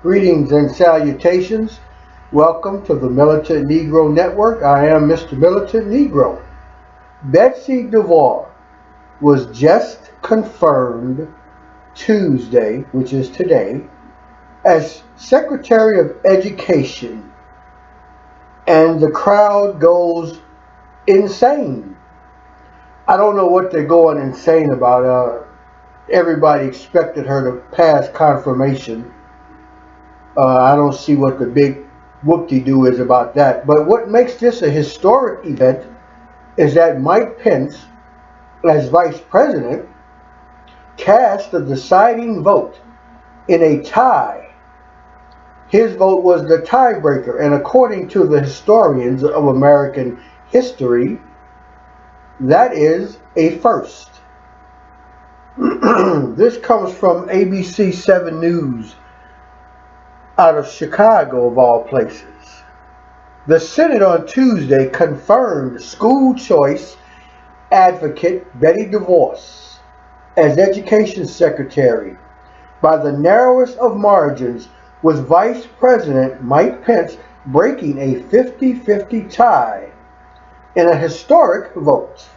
Greetings and salutations. Welcome to the Militant Negro Network. I am Mr. Militant Negro. Betsy DeVos was just confirmed Tuesday, which is today, as Secretary of Education, and the crowd goes insane. I don't know what they're going insane about. Everybody expected her to pass confirmation. I don't see what the big whoop-de-doo is about that. But what makes this a historic event is that Mike Pence, as Vice President, cast the deciding vote in a tie. His vote was the tiebreaker, and according to the historians of American history, that is a first. This comes from ABC 7 News out of Chicago, of all places. The Senate on Tuesday confirmed school choice advocate Betsy DeVos as Education Secretary by the narrowest of margins, with Vice President Mike Pence breaking a 50-50 tie in a historic vote.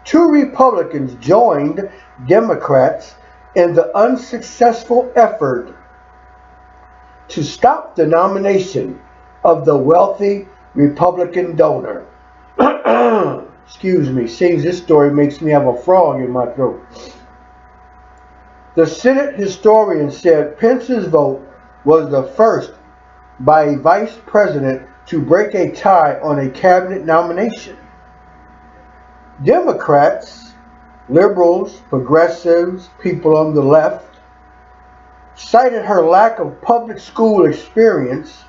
Two Republicans joined Democrats in the unsuccessful effort to stop the nomination of the wealthy Republican donor. Excuse me, seeing this story makes me have a frog in my throat. The Senate historian said Pence's vote was the first by a vice president to break a tie on a cabinet nomination. Democrats, liberals, progressives, people on the left, cited her lack of public school experience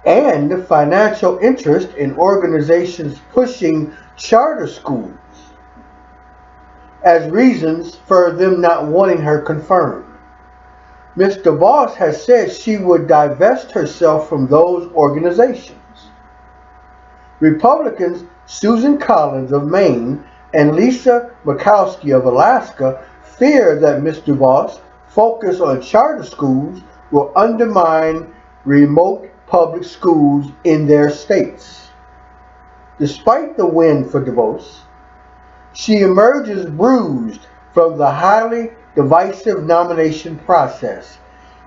and financial interest in organizations pushing charter schools as reasons for them not wanting her confirmed. Ms. DeVos has said she would divest herself from those organizations. Republicans Susan Collins of Maine and Lisa Murkowski of Alaska fear that Ms. DeVos' focus on charter schools will undermine remote public schools in their states. Despite the win for DeVos, she emerges bruised from the highly divisive nomination process.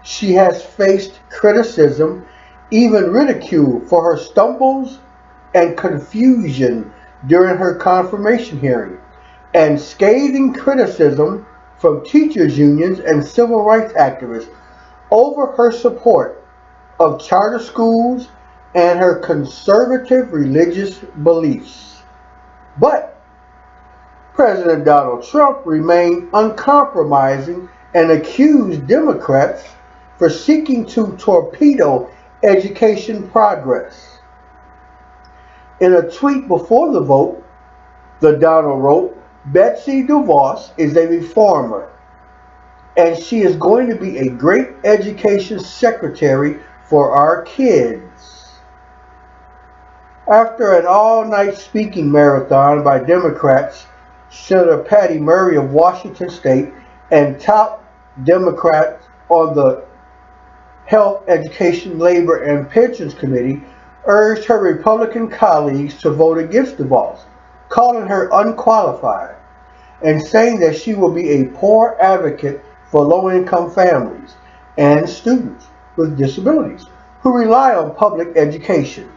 She has faced criticism, even ridicule, for her stumbles and confusion during her confirmation hearing, and scathing criticism from teachers' unions and civil rights activists over her support of charter schools and her conservative religious beliefs. But President Donald Trump remained uncompromising and accused Democrats for seeking to torpedo education progress. In a tweet before the vote, the Donald wrote, "Betsy DeVos is a reformer, and she is going to be a great education secretary for our kids." After an all-night speaking marathon by Democrats, Senator Patty Murray of Washington State and top Democrats on the Health, Education, Labor, and Pensions Committee urged her Republican colleagues to vote against DeVos, calling her unqualified and saying that she will be a poor advocate for low-income families and students with disabilities who rely on public education.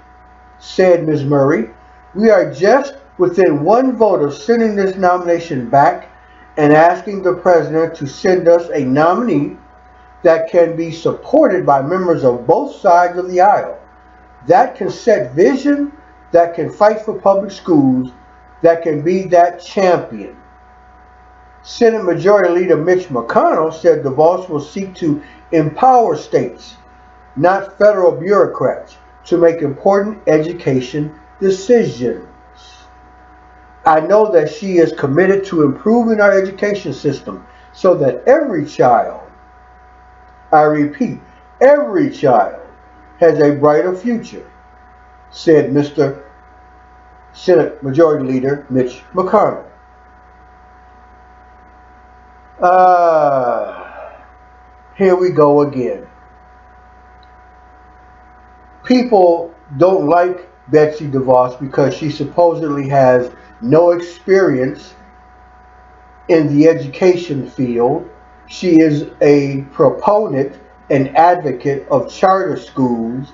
Said Ms. Murray, "We are just within one vote of sending this nomination back and asking the president to send us a nominee that can be supported by members of both sides of the aisle, that can set vision, that can fight for public schools, that can be that champion." Senate Majority Leader Mitch McConnell said DeVos will seek to empower states, not federal bureaucrats, to make important education decisions. "I know that she is committed to improving our education system so that every child, I repeat, every child, has a brighter future," said Mr. Senate Majority Leader Mitch McConnell. Here we go again. people don't like Betsy DeVos because she supposedly has no experience in the education field. She is a proponent and advocate of charter schools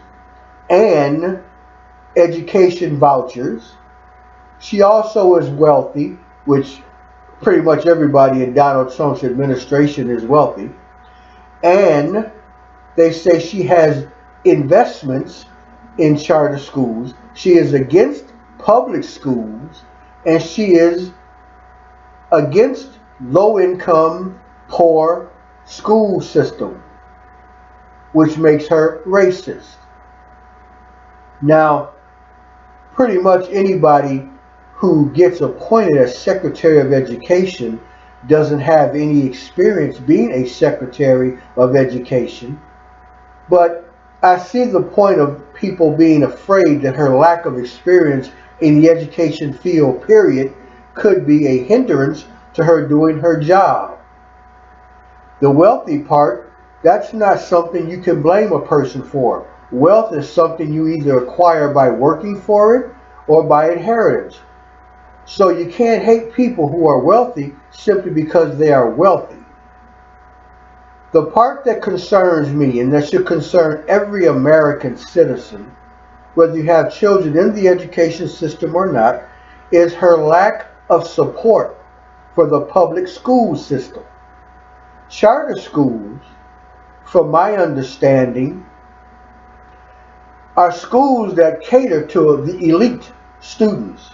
and education vouchers. She also is wealthy, which pretty much everybody in Donald Trump's administration is wealthy. And they say she has investments in charter schools. She is against public schools, and she is against low-income, poor school system, which makes her racist. Now, pretty much anybody who gets appointed as Secretary of Education doesn't have any experience being a Secretary of Education. But I see the point of people being afraid that her lack of experience in the education field, period, could be a hindrance to her doing her job. The wealthy part, that's not something you can blame a person for. Wealth is something you either acquire by working for it or by inheritance. So you can't hate people who are wealthy simply because they are wealthy. The part that concerns me, and that should concern every American citizen, whether you have children in the education system or not, is her lack of support for the public school system. Charter schools, from my understanding, are schools that cater to the elite students.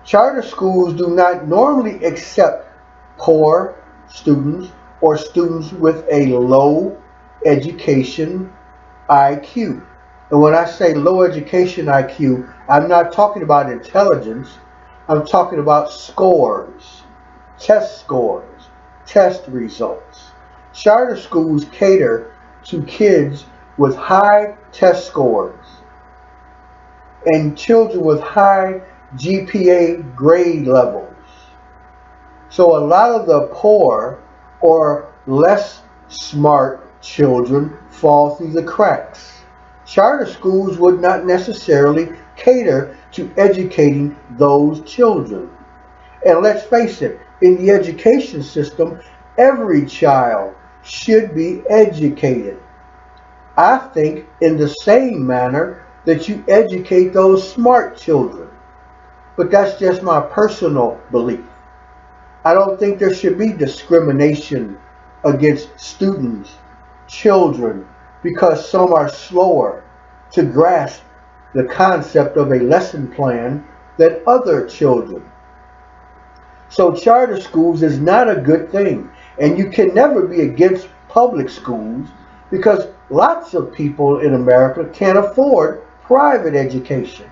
Charter schools do not normally accept poor students or students with a low education IQ. And when I say low education IQ, I'm not talking about intelligence. I'm talking about scores, test results. Charter schools cater to kids with high test scores and children with high GPA grade levels. So a lot of the poor or less smart children fall through the cracks. Charter schools would not necessarily cater to educating those children. And let's face it, in the education system, every child should be educated. I think in the same manner that you educate those smart children. But that's just my personal belief. I don't think there should be discrimination against students, children, because some are slower to grasp the concept of a lesson plan than other children. So charter schools is not a good thing, and you can never be against public schools because lots of people in America can't afford private education.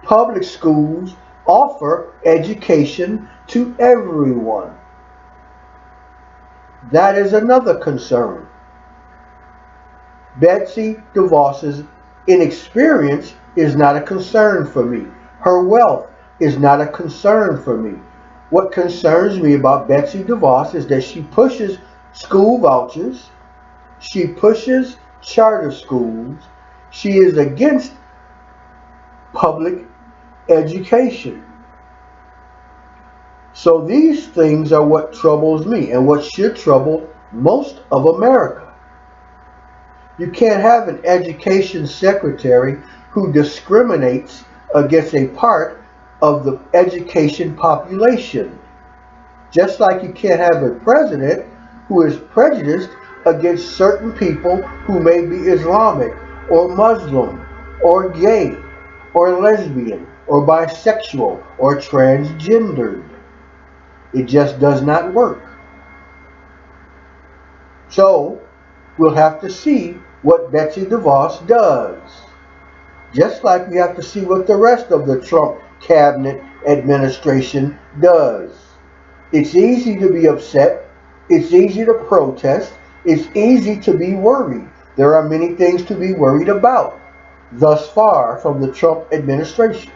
Public schools offer education to everyone. That is another concern. Betsy DeVos's inexperience is not a concern for me. Her wealth is not a concern for me. What concerns me about Betsy DeVos is that she pushes school vouchers, she pushes charter schools, she is against public education. So these things are what troubles me and what should trouble most of America. You can't have an education secretary who discriminates against a part of the education population. Just like you can't have a president who is prejudiced against certain people who may be Islamic or Muslim or gay or lesbian or bisexual or transgendered. It just does not work. So we'll have to see what Betsy DeVos does. Just like we have to see what the rest of the Trump cabinet administration does. It's easy to be upset. It's easy to protest. It's easy to be worried. There are many things to be worried about thus far from the Trump administration.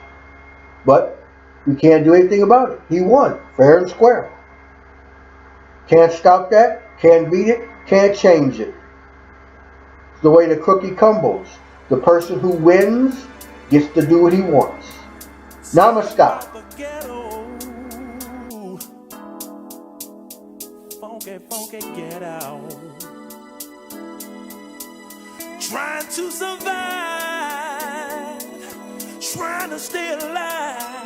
But we can't do anything about it. He won, fair and square. Can't stop that, can't beat it, can't change it. the way the cookie crumbles. The person who wins gets to do what he wants. Namaskar. Funky, get out. Trying to survive, trying to stay alive.